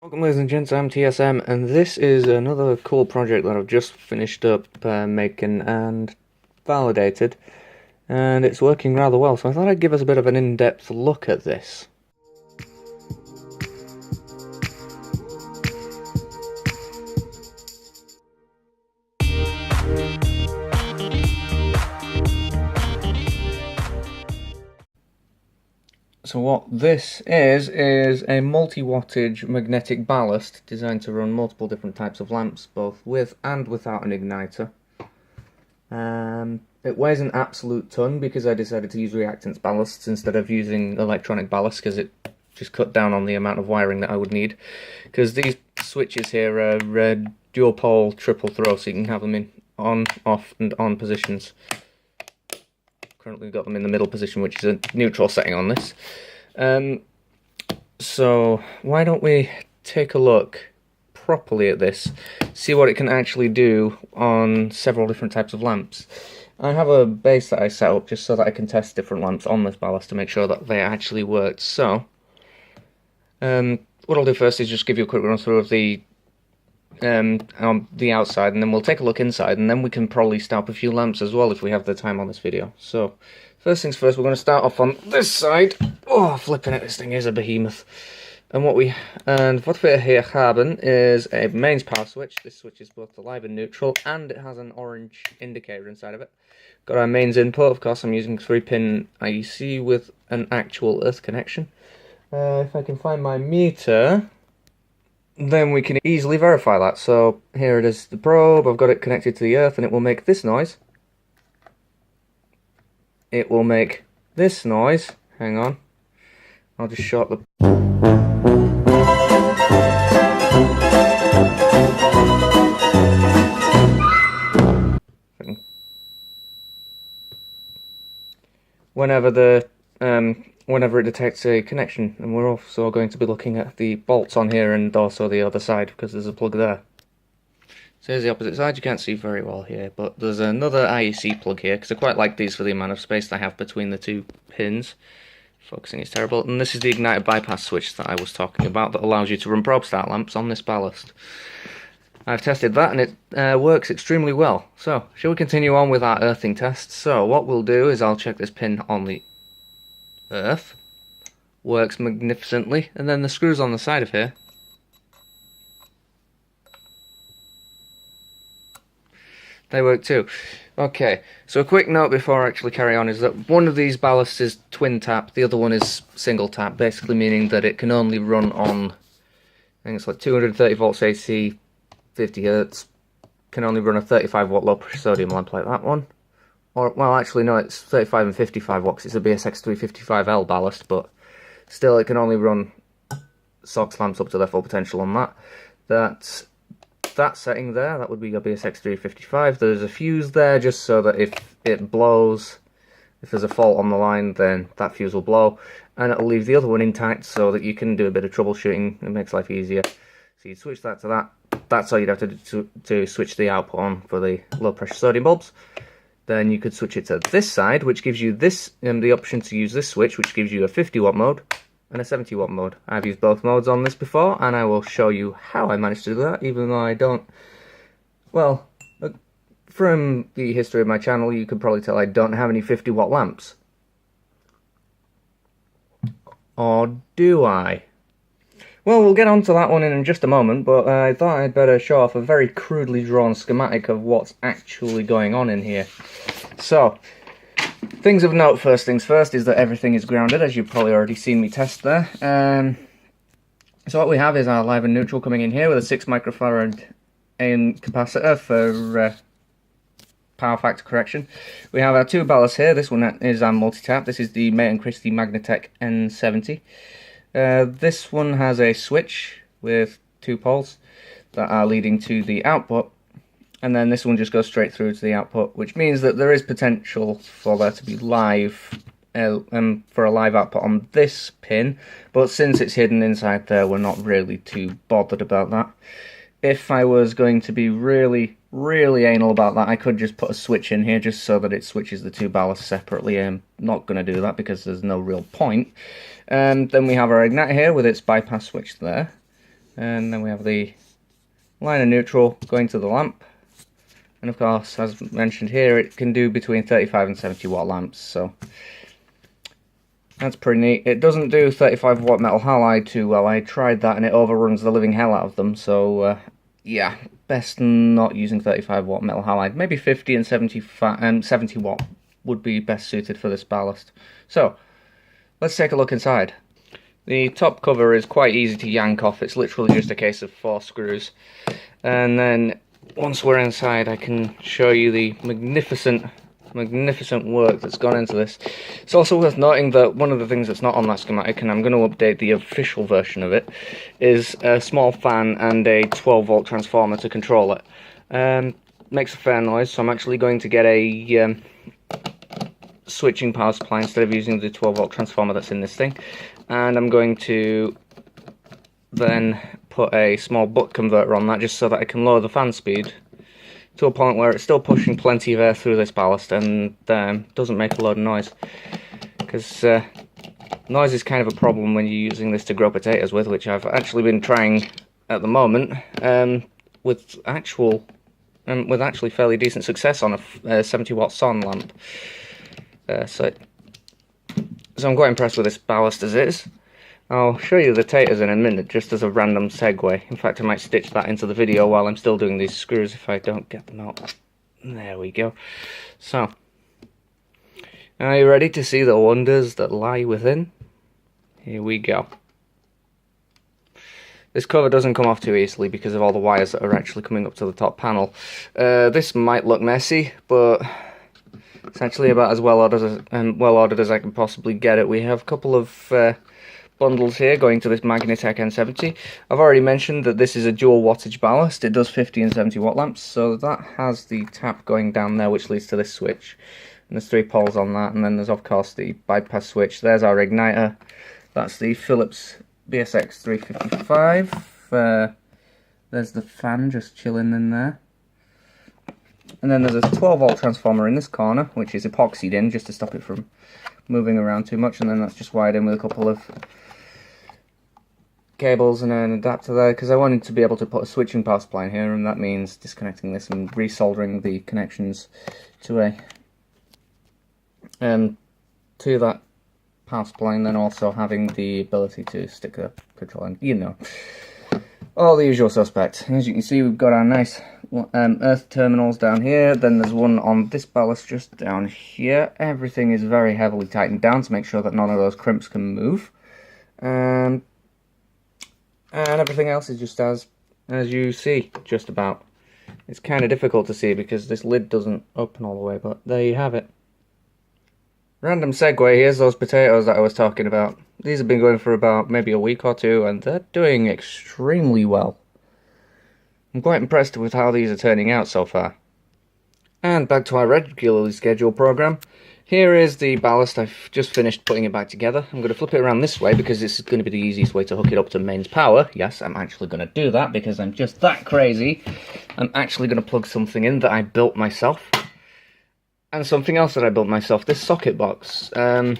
Welcome ladies and gents, I'm TSM and this is another cool project that I've just finished up making and validated, and it's working rather well, so I thought I'd give us a bit of an in-depth look at this. So what this is a multi-wattage magnetic ballast designed to run multiple different types of lamps, both with and without an igniter. It weighs an absolute ton because I decided to use reactance ballasts instead of using electronic ballasts, because it just cut down on the amount of wiring that I would need. Because these switches here are dual pole, triple throw, so you can have them in on, off and on positions. Currently got them in the middle position, which is a neutral setting on this. So why don't we take a look properly at this, see what it can actually do on several different types of lamps. I have a base that I set up just so that I can test different lamps on this ballast to make sure that they actually work. So what I'll do first is just give you a quick run through of the on the outside, and then we'll take a look inside, and then we can probably start up a few lamps as well if we have the time on this video. So first things first, we're going to start off on this side. Oh, flipping it, this thing is a behemoth. And what we here haben is a mains power switch. This switch is both alive and neutral, and it has an orange indicator inside of it. Got our mains input. Of course, I'm using 3-pin IEC with an actual earth connection. If I can find my meter, then we can easily verify that. So here it is, the probe. I've got it connected to the earth, and it will make this noise. It will make this noise. Hang on, I'll just short the... whenever it detects a connection, and we're also going to be looking at the bolts on here and also the other side because there's a plug there. So here's the opposite side. You can't see very well here, but there's another IEC plug here because I quite like these for the amount of space they have between the two pins. Focusing is terrible. And this is the igniter bypass switch that I was talking about that allows you to run probe start lamps on this ballast. I've tested that and it works extremely well. So, shall we continue on with our earthing test? So, what we'll do is I'll check this pin on the earth. Works magnificently. And then the screws on the side of here. They work too. Okay, so a quick note before I actually carry on is that one of these ballasts is twin tap, the other one is single tap, basically meaning that it can only run on, I think it's like 230 volts AC, 50 Hz, can only run a 35 watt low pressure sodium lamp like that one. Or, well actually no, it's 35 and 55 watts, it's a BSX355L ballast, but still it can only run SOX lamps up to their full potential on that. That setting there, that would be your BSX355. There's a fuse there just so that if it blows, if there's a fault on the line, then that fuse will blow, and it'll leave the other one intact so that you can do a bit of troubleshooting. It makes life easier. So you'd switch that to that. That's all you'd have to do to switch the output on for the low pressure sodium bulbs. Then you could switch it to this side, which gives you this the option to use this switch, which gives you a 50 watt mode and a 70 watt mode. I've used both modes on this before, and I will show you how I managed to do that, even though I don't... Well, from the history of my channel, you can probably tell I don't have any 50 watt lamps. Or do I? Well, we'll get on to that one in just a moment, but I thought I'd better show off a very crudely drawn schematic of what's actually going on in here. So, things of note, first things first, is that everything is grounded, as you've probably already seen me test there. So what we have is our live and neutral coming in here with a 6 microfarad capacitor for power factor correction. We have our two ballasts here. This one is our multi-tap. This is the Christie Magnetek N70. This one has a switch with 2 poles that are leading to the output. And then this one just goes straight through to the output, which means that there is potential for there to be live, for a live output on this pin, but since it's hidden inside there, we're not really too bothered about that. If I was going to be really anal about that, I could just put a switch in here just so that it switches the two ballasts separately. I'm not going to do that because there's no real point. Then we have our igniter here with its bypass switch there. And then we have the line of neutral going to the lamp. And of course, as mentioned here, it can do between 35 and 70 watt lamps, so that's pretty neat. It doesn't do 35 watt metal halide too well. I tried that and it overruns the living hell out of them, so yeah, best not using 35 watt metal halide. Maybe 50 and 70 watt would be best suited for this ballast. So, let's take a look inside. The top cover is quite easy to yank off. It's literally just a case of 4 screws. And then once we're inside, I can show you the magnificent work that's gone into this. It's also worth noting that one of the things that's not on that schematic, and I'm going to update the official version of it, is a small fan and a 12 volt transformer to control it. Makes a fair noise, so I'm actually going to get a switching power supply instead of using the 12 volt transformer that's in this thing, and I'm going to then put a small buck converter on that just so that I can lower the fan speed to a point where it's still pushing plenty of air through this ballast and doesn't make a load of noise, because noise is kind of a problem when you're using this to grow potatoes with, which I've actually been trying at the moment with actually fairly decent success on a 70 watt son lamp. So I'm quite impressed with this ballast as is. I'll show you the taters in a minute, just as a random segue. In fact, I might stitch that into the video while I'm still doing these screws if I don't get them out. There we go. So, are you ready to see the wonders that lie within? Here we go. This cover doesn't come off too easily because of all the wires that are actually coming up to the top panel. This might look messy, but it's actually about as well ordered as I can possibly get it. We have a couple of bundles here going to this Magnetek N70. I've already mentioned that this is a dual wattage ballast. It does 50 and 70 watt lamps, so that has the tap going down there which leads to this switch. And there's 3 poles on that, and then there's of course the bypass switch. There's our igniter. That's the Philips BSX 355. There's the fan just chilling in there. And then there's a 12 volt transformer in this corner, which is epoxied in just to stop it from moving around too much, and then that's just wired in with a couple of cables and an adapter there, because I wanted to be able to put a switching power supply in here, and that means disconnecting this and resoldering the connections to that power supply, and then also having the ability to stick a control in, you know, all the usual suspects. As you can see, we've got our nice earth terminals down here, then there's one on this ballast just down here. Everything is very heavily tightened down to make sure that none of those crimps can move. And everything else is just as you see, just about. It's kind of difficult to see because this lid doesn't open all the way, but there you have it. Random segue, here's those potatoes that I was talking about. These have been going for about maybe a week or two, and they're doing extremely well. I'm quite impressed with how these are turning out so far. And back to our regularly scheduled program. Here is the ballast. I've just finished putting it back together. I'm going to flip it around this way because this is going to be the easiest way to hook it up to mains power. Yes, I'm actually going to do that because I'm just that crazy. I'm actually going to plug something in that I built myself. And something else that I built myself, this socket box. I'm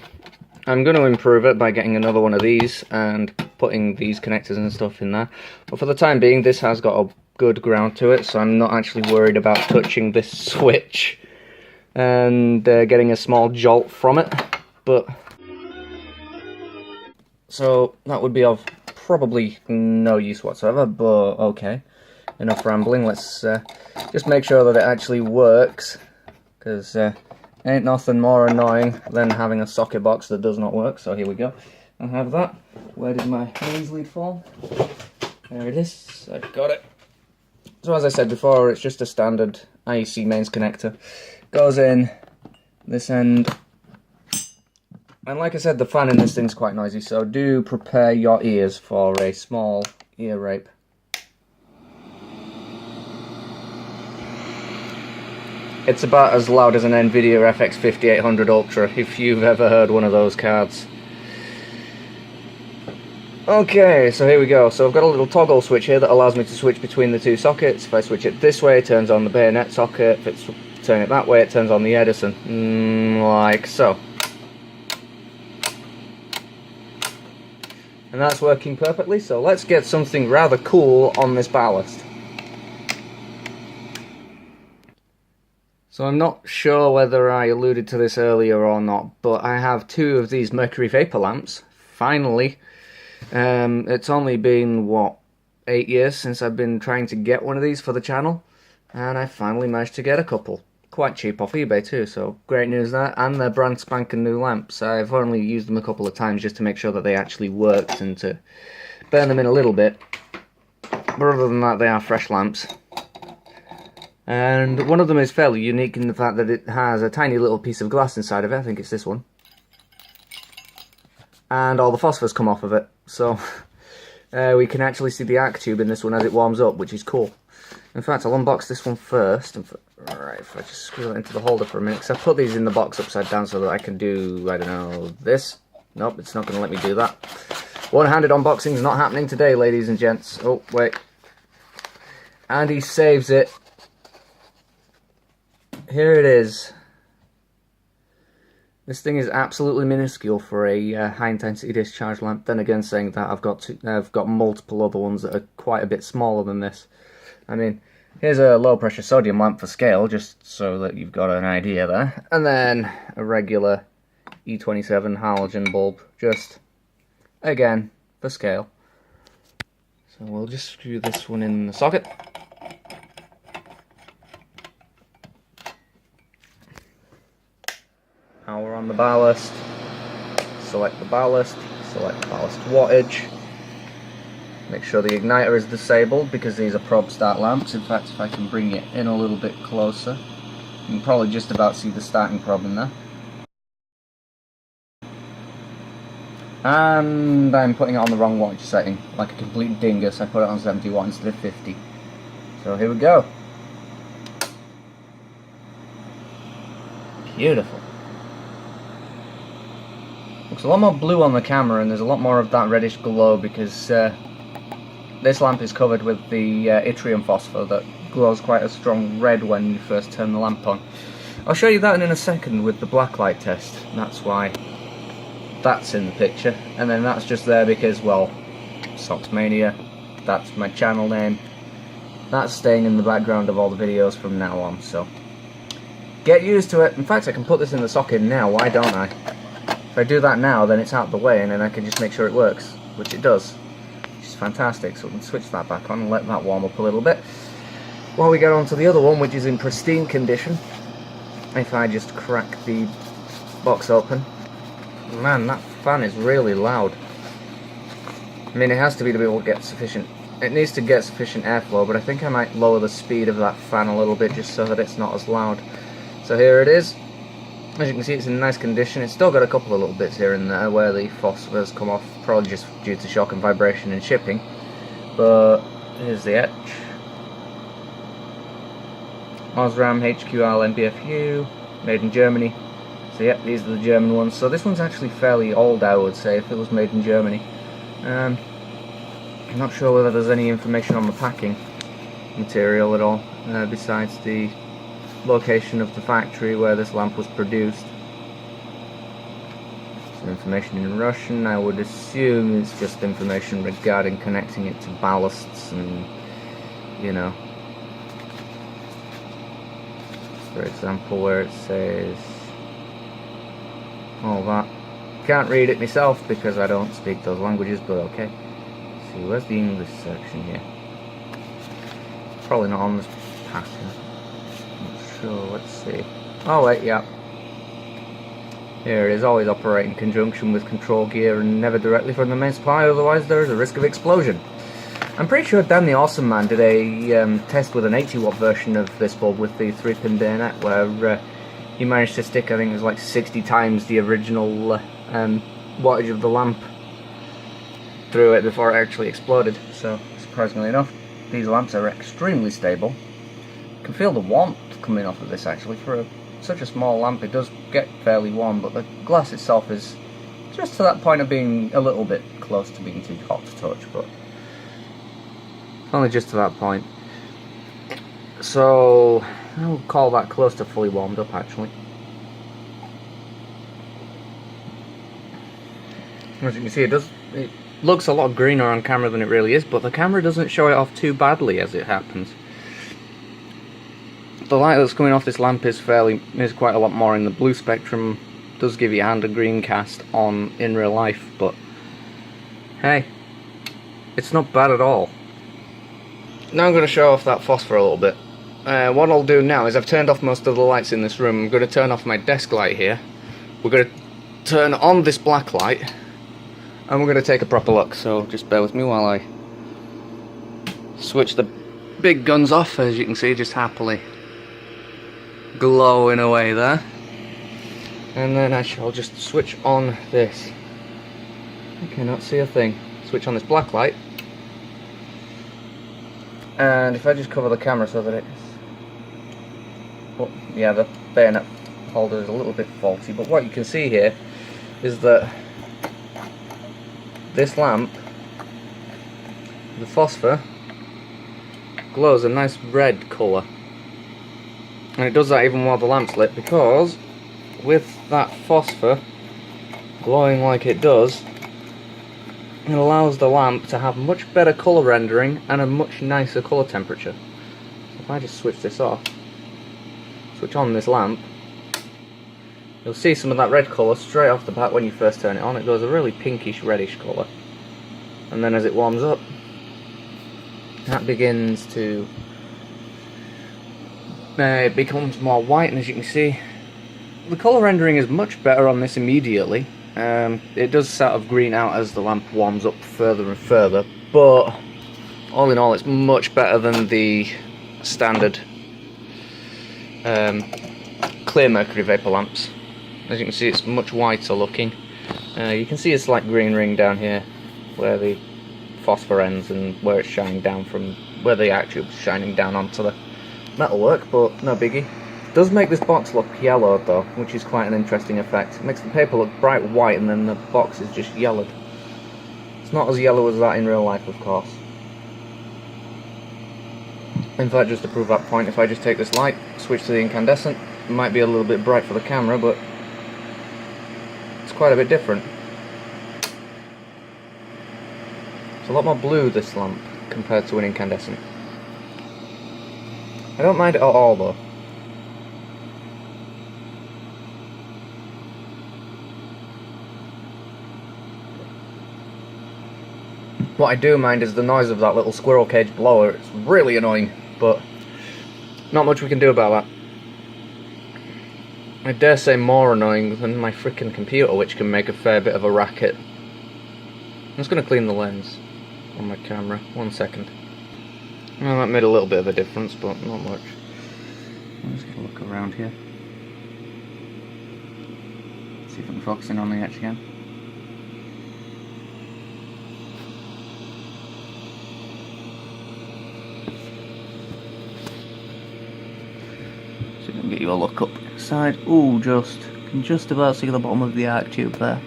going to improve it by getting another one of these and putting these connectors and stuff in there. But for the time being, this has got a good ground to it, so I'm not actually worried about touching this switch and getting a small jolt from it. But so that would be of probably no use whatsoever, but okay, enough rambling. Let's just make sure that it actually works, because ain't nothing more annoying than having a socket box that does not work. So here we go, I have that. Where did my mains lead fall? There it is, I've got it. So as I said before, it's just a standard IEC mains connector. Goes in this end, and like I said, the fan in this thing's quite noisy, so do prepare your ears for a small ear rape. It's about as loud as an NVIDIA FX 5800 Ultra, if you've ever heard one of those cards. Okay, so here we go. So I've got a little toggle switch here that allows me to switch between the 2 sockets. If I switch it this way, it turns on the bayonet socket. If it's turn it that way, it turns on the Edison, like so. and that's working perfectly. So let's get something rather cool on this ballast. So I'm not sure whether I alluded to this earlier or not, but I have two of these Mercury vapor lamps, finally. It's only been, what, 8 years since I've been trying to get one of these for the channel, and I finally managed to get a couple. Quite cheap off eBay too, so great news there. And they're brand spanking new lamps. I've only used them a couple of times just to make sure that they actually worked and to burn them in a little bit. But other than that, they are fresh lamps. And one of them is fairly unique in the fact that it has a tiny little piece of glass inside of it. I think it's this one. And all the phosphors come off of it. So we can actually see the arc tube in this one as it warms up, which is cool. In fact, I'll unbox this one first. Alright, if I just screw it into the holder for a minute, because I put these in the box upside down so that I can do, I don't know, this. Nope, it's not going to let me do that. One-handed unboxing is not happening today, ladies and gents. Oh, wait. And he saves it. Here it is. This thing is absolutely minuscule for a high-intensity discharge lamp. Then again, saying that, I've got multiple other ones that are quite a bit smaller than this. I mean, here's a low-pressure sodium lamp for scale, just so that you've got an idea there. And then a regular E27 halogen bulb, just, again, for scale. So we'll just screw this one in the socket. Power on the ballast, select the ballast ballast wattage, make sure the igniter is disabled because these are probe start lamps. In fact, if I can bring it in a little bit closer, you can probably just about see the starting probe in there. And I'm putting it on the wrong wattage setting, like a complete dingus. I put it on 70 watt instead of 50. So here we go. Beautiful. Looks a lot more blue on the camera, and there's a lot more of that reddish glow because this lamp is covered with the yttrium phosphor that glows quite a strong red when you first turn the lamp on. I'll show you that in a second with the blacklight test. That's why that's in the picture, and then that's just there because, well, Soxmania, that's my channel name. That's staying in the background of all the videos from now on, so get used to it. In fact, I can put this in the socket now, why don't I? If I do that now, then it's out of the way, and then I can just make sure it works, which it does, which is fantastic. So we can switch that back on and let that warm up a little bit while we get on to the other one, which is in pristine condition. If I just crack the box open, man, that fan is really loud. I mean, it has to be able to get sufficient, it needs to get sufficient airflow, but I think I might lower the speed of that fan a little bit just so that it's not as loud. So here it is. As you can see, it's in nice condition. It's still got a couple of little bits here and there where the phosphors come off, probably just due to shock and vibration and shipping. But here's the etch. Osram HQL MBF-U, made in Germany. So yep, these are the German ones. So this one's actually fairly old, I would say, if it was made in Germany. I'm not sure whether there's any information on the packing material at all, besides the location of the factory where this lamp was produced. Some information in Russian. I would assume it's just information regarding connecting it to ballasts and, you know, for example, where it says all that. Can't read it myself because I don't speak those languages, but okay. Let's see, where's the English section here? Probably not on this pattern. Sure, let's see. Oh wait, yeah. Here it is, always operate in conjunction with control gear and never directly from the main supply, otherwise there is a risk of explosion. I'm pretty sure Dan the Awesome Man did a test with an 80 watt version of this bulb with the 3-pin bayonet where he managed to stick, I think it was like 60 times the original wattage of the lamp through it before it actually exploded. So, surprisingly enough, these lamps are extremely stable. You can feel the warmth coming off of this actually. For such a small lamp, it does get fairly warm, but the glass itself is just to that point of being a little bit close to being too hot to touch, but only just to that point. So I'll call that close to fully warmed up actually. As you can see, it looks a lot greener on camera than it really is, but the camera doesn't show it off too badly as it happens. The light that's coming off this lamp is quite a lot more in the blue spectrum. Does give your hand a green cast on in real life, but hey, it's not bad at all. Now I'm going to show off that phosphor a little bit. What I'll do now is I've turned off most of the lights in this room. I'm going to turn off my desk light here. We're going to turn on this black light, and we're going to take a proper look. So just bear with me while I switch the big guns off. As you can see, just happily glowing away there. And then I shall just switch on this. I cannot see a thing. Switch on this black light. And if I just cover the camera so that it's... Well, yeah, the bayonet holder is a little bit faulty, but what you can see here is that this lamp, the phosphor, glows a nice red colour. And it does that even while the lamp's lit, because with that phosphor glowing like it does, it allows the lamp to have much better colour rendering and a much nicer colour temperature. So if I just switch this off, switch on this lamp, you'll see some of that red colour straight off the bat when you first turn it on. It goes a really pinkish reddish colour, and then as it warms up, that begins to it becomes more white, and as you can see, the colour rendering is much better on this immediately. It does sort of green out as the lamp warms up further and further, but all in all it's much better than the standard clear mercury vapour lamps. As you can see, it's much whiter looking. You can see a slight green ring down here where the phosphor ends and where it's shining down from where the arc tube's shining down onto the metalwork, but no biggie. It does make this box look yellow though, which is quite an interesting effect. It makes the paper look bright white and then the box is just yellowed. It's not as yellow as that in real life, of course. In fact, just to prove that point, if I just take this light, switch to the incandescent, it might be a little bit bright for the camera, but it's quite a bit different. It's a lot more blue, this lamp, compared to an incandescent. I don't mind it at all though. What I do mind is the noise of that little squirrel cage blower. It's really annoying, but not much we can do about that. I dare say more annoying than my frickin' computer, which can make a fair bit of a racket. I'm just going to clean the lens on my camera. 1 second. Well, that made a little bit of a difference, but not much. I'm just going to look around here. See if I can focus in on the edge again. See if I can get you a look up inside. Ooh, can just about see the bottom of the arc tube there.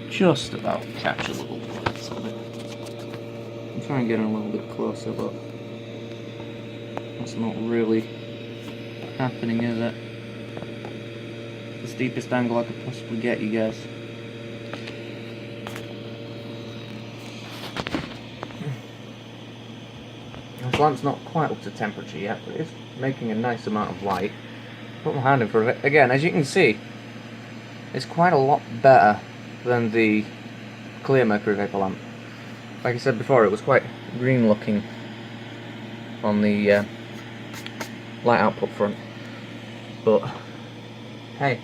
Just about catch a little glimpse of it. I'm trying to get in a little bit closer, but that's not really happening, is it? The steepest angle I could possibly get, you guys. This lamp's not quite up to temperature yet, but it's making a nice amount of light. Put my hand in front of it. Again, as you can see, it's quite a lot better than the clear mercury vapour lamp. Like I said before, it was quite green looking on the light output front, but hey,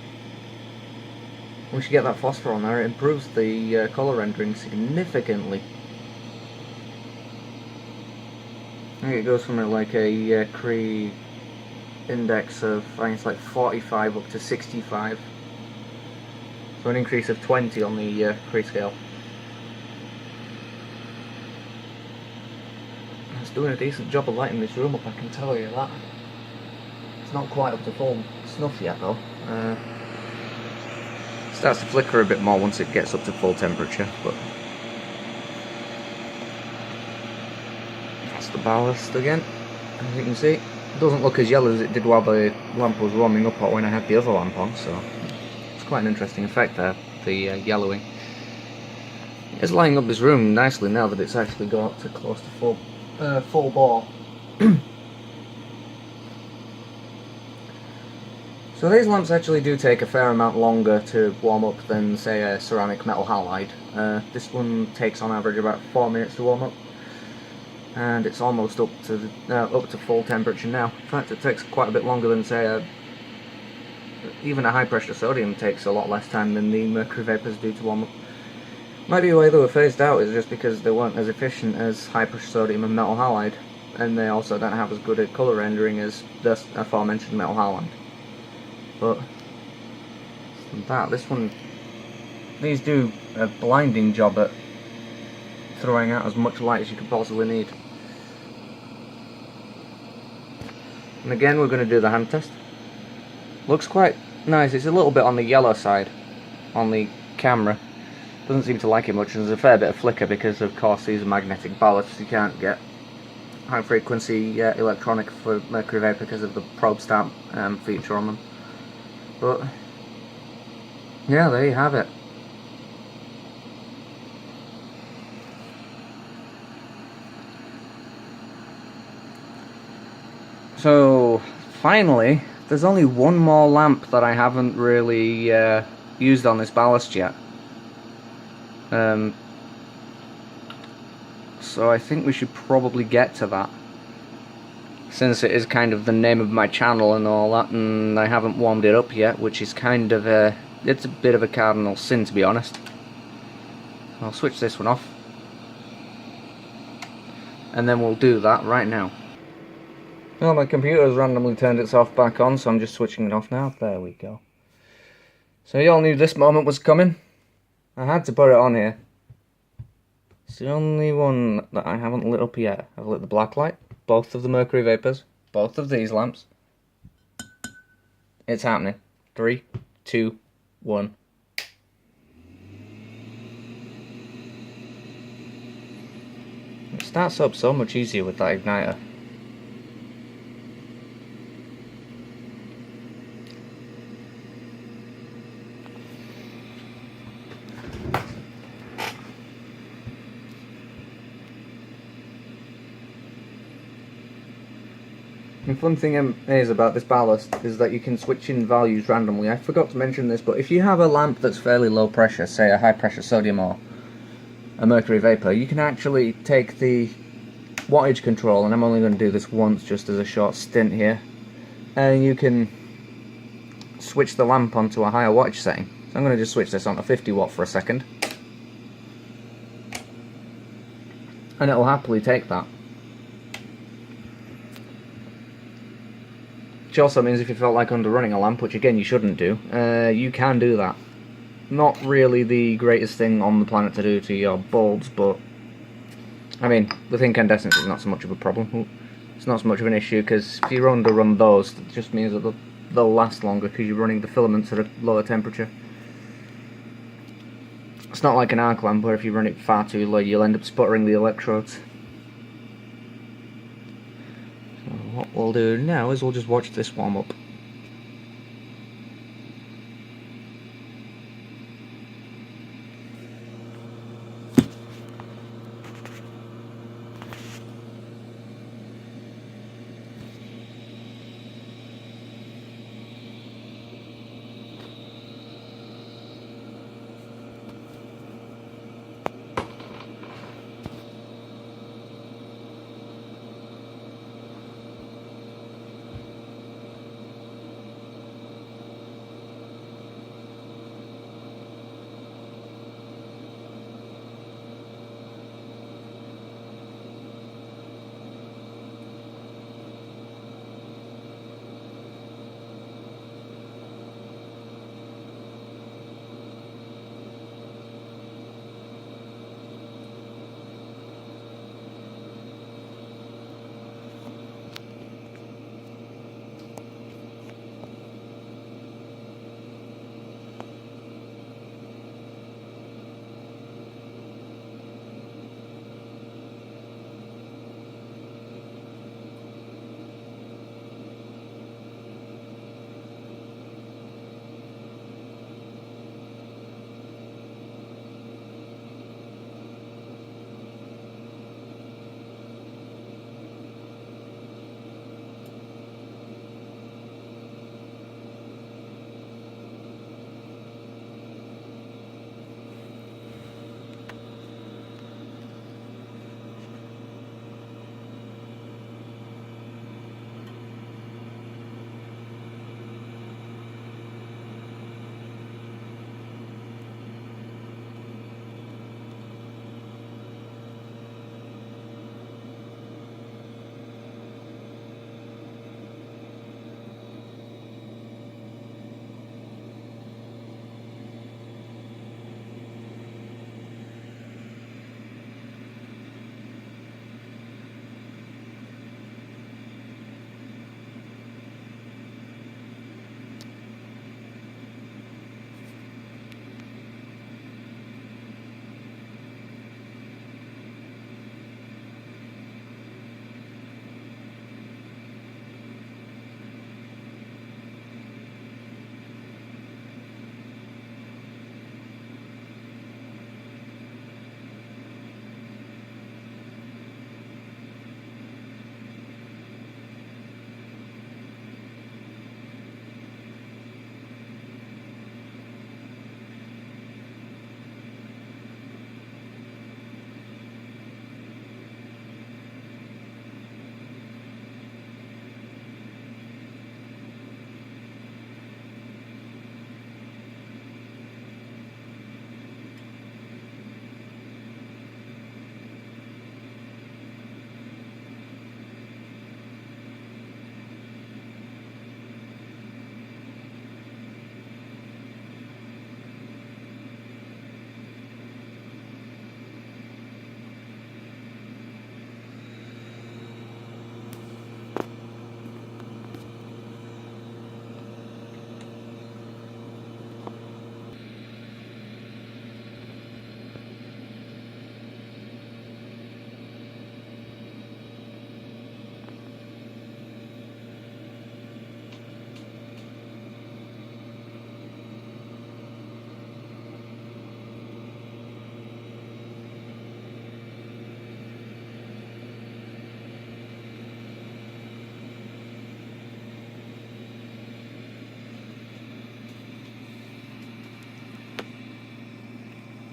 once you get that phosphor on there, it improves the colour rendering significantly. I think it goes from like a Cree index of, I think it's like 45 up to 65. So an increase of 20 on the Cree scale. It's doing a decent job of lighting this room up, I can tell you that. It's not quite up to full snuff yet though. It starts to flicker a bit more once it gets up to full temperature, but that's the ballast again. As you can see, it doesn't look as yellow as it did while the lamp was warming up or when I had the other lamp on, so it's quite an interesting effect there. the yellowing. It's lining up this room nicely now that it's actually got up to close to full bore. So these lamps actually do take a fair amount longer to warm up than, say, a ceramic metal halide. This one takes on average about 4 minutes to warm up, and it's almost up to full temperature now. In fact, it takes quite a bit longer than, say, even a high pressure sodium takes a lot less time than the mercury vapors do to warm up. Maybe the way they were phased out is just because they weren't as efficient as high pressure sodium and metal halide, and they also don't have as good a colour rendering as the aforementioned metal halide. But these do a blinding job at throwing out as much light as you could possibly need. And again, we're going to do the hand test. Looks quite nice. It's a little bit on the yellow side on the camera. Doesn't seem to like it much, and there's a fair bit of flicker because, of course, these are magnetic ballasts. You can't get high frequency electronic for mercury vapor because of the probe stamp feature on them. But yeah, there you have it. So finally, there's only one more lamp that I haven't really used on this ballast yet. So I think we should probably get to that, since it is kind of the name of my channel and all that, and I haven't warmed it up yet, which is kind of it's a bit of a cardinal sin, to be honest. I'll switch this one off, and then we'll do that right now. Well, my computer's randomly turned itself back on, so I'm just switching it off now. There we go. So you all knew this moment was coming. I had to put it on here. It's the only one that I haven't lit up yet. I've lit the black light, both of the mercury vapors, both of these lamps. It's happening. 3, 2, 1. It starts up so much easier with that igniter. The fun thing is about this ballast is that you can switch in values randomly. I forgot to mention this, but if you have a lamp that's fairly low pressure, say a high pressure sodium or a mercury vapor, you can actually take the wattage control, and I'm only going to do this once just as a short stint here, and you can switch the lamp onto a higher wattage setting. So I'm going to just switch this on to 50 watt for a second, and it'll happily take that. Which also means if you felt like underrunning a lamp, which again you shouldn't do, you can do that. Not really the greatest thing on the planet to do to your bulbs, but I mean, with incandescence it's not so much of a problem. It's not so much of an issue, because if you underrun those, it just means that they'll last longer because you're running the filaments at a lower temperature. It's not like an arc lamp where if you run it far too low you'll end up sputtering the electrodes. What we'll do now is we'll just watch this warm up.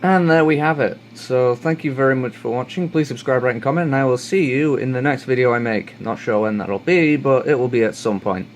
And there we have it. So thank you very much for watching. Please subscribe, rate and comment, and I will see you in the next video I make. Not sure when that'll be, but it will be at some point.